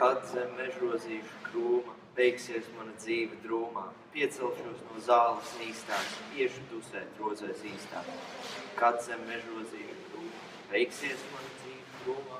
Kad zem mežrozīšu krūma beigsies mana dzīve drūmā, piecelšos no zāles īstās, iešu dusēt rozēs īstā. Kad zem mežrozīšu krūma beigsies mana dzīve drūmā.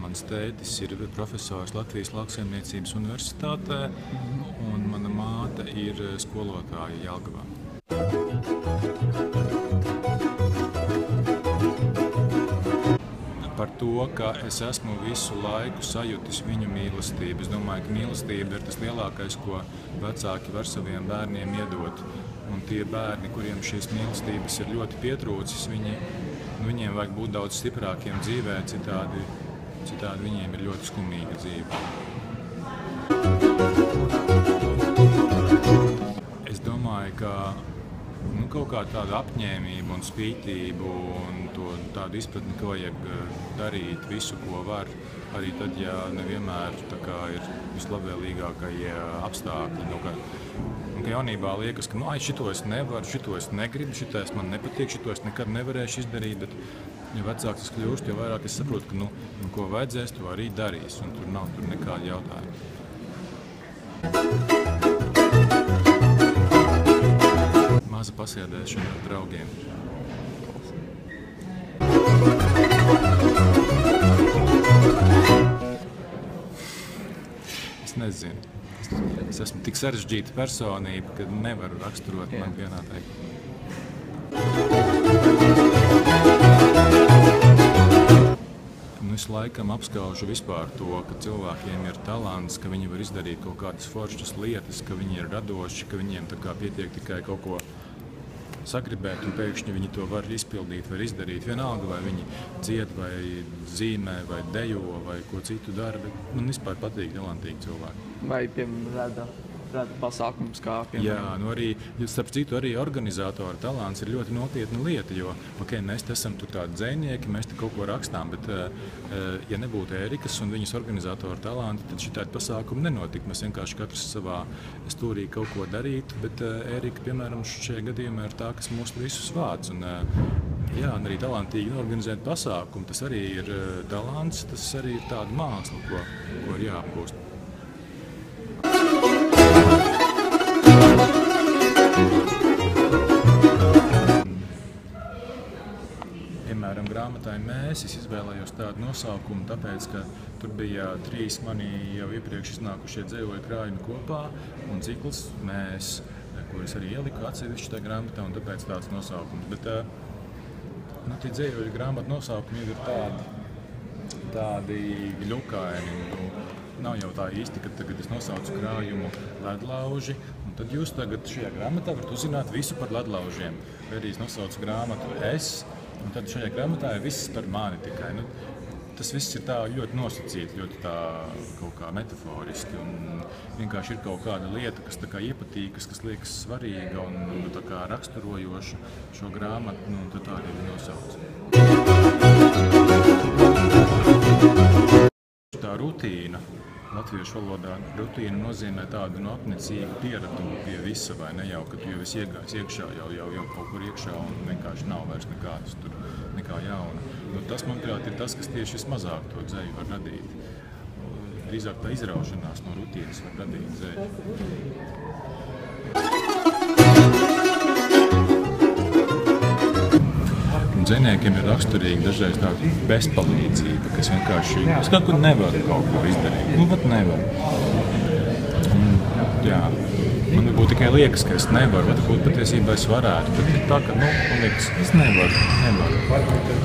Mans tētis ir profesors Latvijas Lauksaimniecības universitātē, un mana māte ir skolotāja Jelgavā. Par to, ka es esmu visu laiku sajutis viņu mīlestību. Es domāju, ka mīlestība ir tas lielākais, ko vecāki var saviem bērniem iedot. Un tie bērni, kuriem šīs mīlestības ir ļoti pietrūcis, viņiem vajag būt daudz stiprākiem dzīvē, citādi viņiem ir ļoti skumīga dzīve. Es domāju, ka kaut kā tāda apņēmība un spītību un tādu izpratni, ka vajag darīt visu, ko var, arī tad, ja nevienmēr ir vislabvēlīgākie apstākļi. Ka jaunībā liekas, ka šito es nevaru, šito es negribu, šitais man nepatīk, šito es nekad nevarēšu izdarīt, bet jo vecāks es kļūstu, jo vairāk es saprotu, ka ko vajadzēs, to arī darīs, un tur nav nekādi jautājumi. Maza pasēdēšana ar draugiem. Es nezinu. Es esmu tik sarežģīta personība, ka nevaru raksturot man vienā teikumā. Es laikam apskaužu vispār to, ka cilvēkiem ir talants, ka viņi var izdarīt kaut kādas foršas lietas, ka viņi ir radoši, ka viņiem pietiek tikai kaut ko sagribēt, un pēkšņi viņi to var izpildīt, var izdarīt. Vienalga, vai viņi dzied, vai zīmē, vai dejo, vai ko citu dara, bet man vispār patīk talantīgi cilvēki. Vai, piemēram, rada pasākums, kā piemēram? Jā, starp citu, arī organizatora talants ir ļoti nopietna lieta, jo mēs esam tur tādi dzejnieki, mēs te kaut ko rakstām, bet ja nebūtu Ērikas un viņas organizatora talanti, tad šitādi pasākumi nenotika. Mēs vienkārši katrs savā stūrī kaut ko darītu, bet Ērika, piemēram, šajā gadījumā ir tā, kas mūs visus vāc. Un arī talantīgi organizēt pasākumu, tas arī ir talants, tas arī ir tāda māksla, ko ir jāapgūst. Piemēram, grāmatai Mēs es izvēlējos tādu nosaukumu, tāpēc, ka tur bija 3 mani jau iepriekš iznākušie dzejoļu krājumi kopā un cikls Mēs, ko es arī ieliku atsevišķi tajā grāmatā, un tāpēc tāds nosaukums. Bet tie dzejoļu grāmatu nosaukumi ir tādi ļukaini. Nav jau tā īsti, ka tagad es nosaucu krājumu ledlauži, un tad jūs tagad šajā grāmatā varat uzzināt visu par ledlaužiem. Vai arī es nosaucu grāmatu Es, un tad šajā grāmatā ir viss par mani tikai. Tas viss ir tā ļoti nosacīts, ļoti tā kaut kā metaforiski, un vienkārši ir kaut kāda lieta, kas tā kā iepatīkas, kas liekas svarīga un tā kā raksturojoša šo grāmatu, un tad tā arī nosauc. Tā rutīna. Latviešu valodā rutīna nozīmē tādu apnicīgu pieredumu pie visa, vai ne jau, ka tu jau esi iegājis iekšā, jau kaut kur iekšā un vienkārši nav vairs nekā jauna. Tas, manuprāt, ir tas, kas tieši vismazāk to dzeju var radīt. Drīzāk tā izraušanās no rutīnas var radīt dzeju. Dzejniekiem ir raksturīga dažreiz tāda bezpalīdzība, kas vienkārši es kaut kur nevaru kaut ko izdarīt. Pat nevaru. Man varbūt tikai liekas, ka es nevaru, varbūt patiesībā es varētu, bet ir tā, ka, man liekas, es nevaru.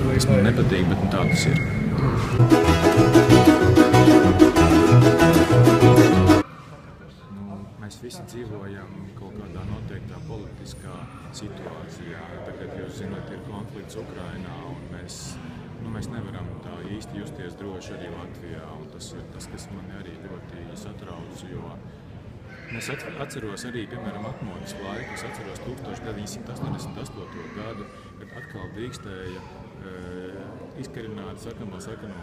Tas man nepatīk, bet tā tas ir. Mēs visi dzīvojam kaut kādā noteiktā politiskā situācijā. Tagad, jūs zināt, ir konflikts Ukrainā, un mēs mēs nevaram tā īsti justies droši arī Latvijā. Un tas ir tas, kas mani arī ļoti satrauc, jo es atceros arī, piemēram, atmodas laiku. Es atceros 1988. gadu, kad atkal drīkstēja izkarināt sarkano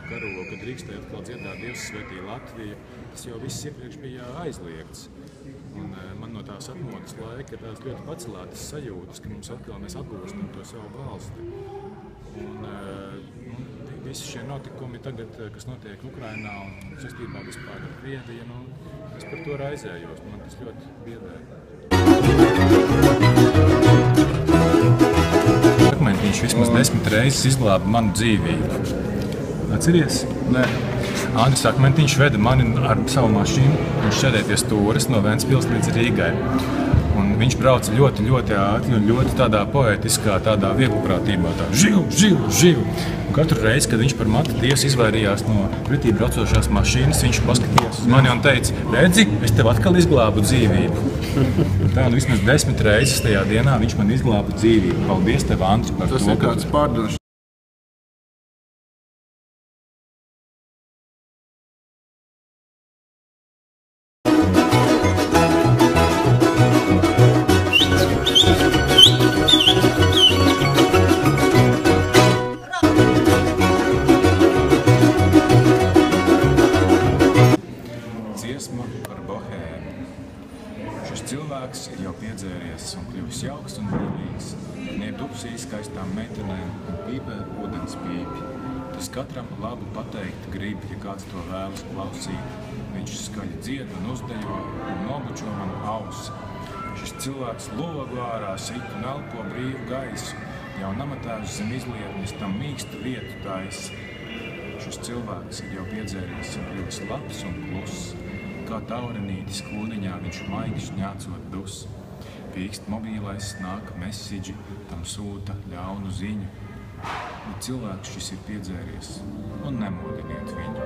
karogu, kad drīkstēja atkal dziedāt Dievs svētī Latviju. Tas jau viss iepriekš bija aizliegts. Un man no tās atmodas laika ir tās ļoti pacelētas sajūtas, ka mums atkal mēs atgūstam to savu valsti. Un visi šie notikumi tagad, kas notiek Ukrainā un saistībā vispār ar Krieviju, es par to raizējos. Man tas ļoti biedē. Viņš vismaz 10 reizes izglāba manu dzīvību. Atceries? Nē. Andris Akmentiņš veda mani ar savu mašīnu. Viņš sēdēja pie stūres no Ventspils līdz Rīgai. Un viņš brauca ļoti, ļoti ātri un ļoti tādā poetiskā, tādā viegliprātībā. Tā živ. Un katru reizi, kad viņš par matu tiesu izvairījās no pretī braucošās mašīnas, viņš paskatījās uz mani un teica: redzi, es tev atkal izglābu dzīvību. Tā vismaz 10 reizes tajā dienā viņš man izglāba dzīvību. Paldies tev, Andris, par to. Tas ir kāds pārdošanas. Dziesma par bohēmu. Šis cilvēks ir jau piedzēries un kļuvis jauks un brīvīgs. Niep dupsīs skaistām meitenēm un pīpē ūdens pīpi. Tas katram labu pateikt grib, ja kāds to vēlas klausīt. Viņš skaļi dzied un uzdejo un nobučo man ausi. Šis cilvēks logu ārā sit un elpo brīvu gaisu. Jau namatēvs zem izlietnis tam mīkstu vietu taisa. Šis cilvēks ir jau piedzēries un kļuvis labs un kluss. Kā taurenītis kūniņā viņš maigi šņācot dus. Pīkst mobīlais, nāk mesidži, tam sūta ļaunu ziņu. Bet cilvēks šis ir piedzēries un nemodiniet viņu.